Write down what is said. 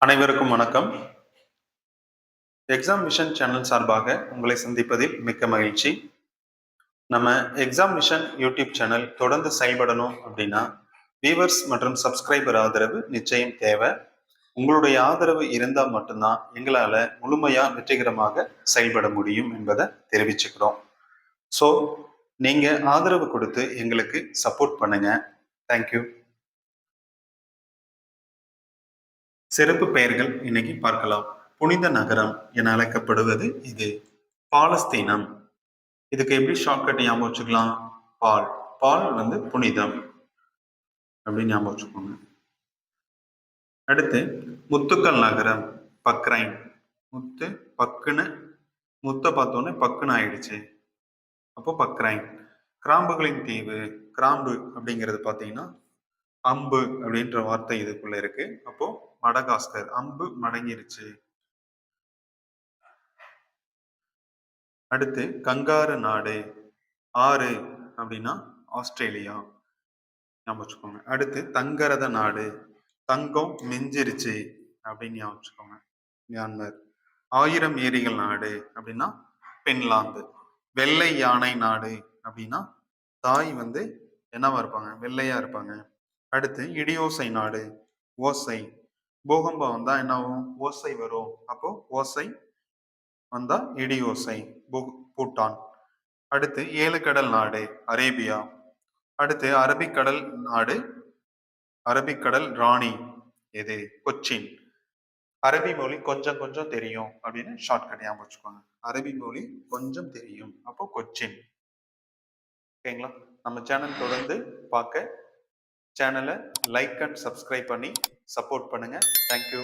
அனைவருக்கும் வணக்கம். Exam mission channel சார்பாக உங்களை சந்திப்பதில் மிக்க மகிழ்ச்சி. நம்ம எக்ஸாம் மிஷன் யூடியூப் சேனல் தொடர்ந்து செயல்படணும் அப்படின்னா வியூவர்ஸ் மற்றும் சப்ஸ்கிரைபர் ஆதரவு நிச்சயம் தேவை. உங்களுடைய ஆதரவு இருந்தால் மட்டும்தான் எங்களால் முழுமையாக வெற்றிகரமாக செயல்பட முடியும் என்பதை தெரிவிச்சுக்கிறோம். ஸோ நீங்கள் ஆதரவு கொடுத்து எங்களுக்கு சப்போர்ட் பண்ணுங்க. தேங்க்யூ. சிறப்பு பெயர்கள் இன்னைக்கு பார்க்கலாம். புனித நகரம் என அழைக்கப்படுவது இது பாலஸ்தீனம். இதுக்கு எப்படி ஷார்ட்கட் ஞாபகம் வச்சுக்கலாம்? பால். பால் புனிதம் அப்படின்னு ஞாபகம் வச்சுக்கோங்க. அடுத்து முத்துக்கள் நகரம் பக்ரைன். முத்து பக்குன்னு முத்தை பார்த்தோன்னே பக்குன்னு ஆயிடுச்சு, அப்போ பக்ரைன். கிராம்புகளின் தீவு. கிராம்பு அப்படிங்கிறது பார்த்தீங்கன்னா அம்பு அப்படின்ற வார்த்தை இதுக்குள்ள இருக்கு. அப்போ மடகாஸ்கர். அம்பு மடங்கிருச்சு. அடுத்து கங்காரு நாடு. ஆறு அப்படின்னா ஆஸ்திரேலியா ஞாபகம் வச்சுக்கோங்க. அடுத்து தங்கரத நாடு. தங்கம் மிஞ்சிருச்சு அப்படின்னு ஞாபகம் வச்சுக்கோங்க. மியான்மர். 1000 ஏரிகள் நாடு அப்படின்னா பின்லாந்து. வெள்ளை யானை நாடு அப்படின்னா தாய் என்னவா இருப்பாங்க? வெள்ளையா இருப்பாங்க. அடுத்து இடியோசை நாடு. ஓசை. பூகம்பம் வந்தா என்ன ஆகும்? ஓசை வரும். அப்போ ஓசை வந்தா இடியோசை. பூட்டான். அடுத்து 7 கடல் நாடு அரேபியா. அடுத்து அரபிக்கடல் நாடு. அரபிக்கடல் ராணி எது? கொச்சின். அரபி மொழி கொஞ்சம் கொஞ்சம் தெரியும் அப்படின்னு ஷார்ட்கட் ஞாபகம் வச்சுக்கோங்க. அரபி மொழி கொஞ்சம் தெரியும், அப்போ கொச்சின். ஓகேங்களா? நம்ம சேனல் தொடர்ந்து பார்க்க சேனலை லைக் அண்ட் சப்ஸ்கிரைப் பண்ணி சப்போர்ட் பண்ணுங்க. தேங்க்யூ.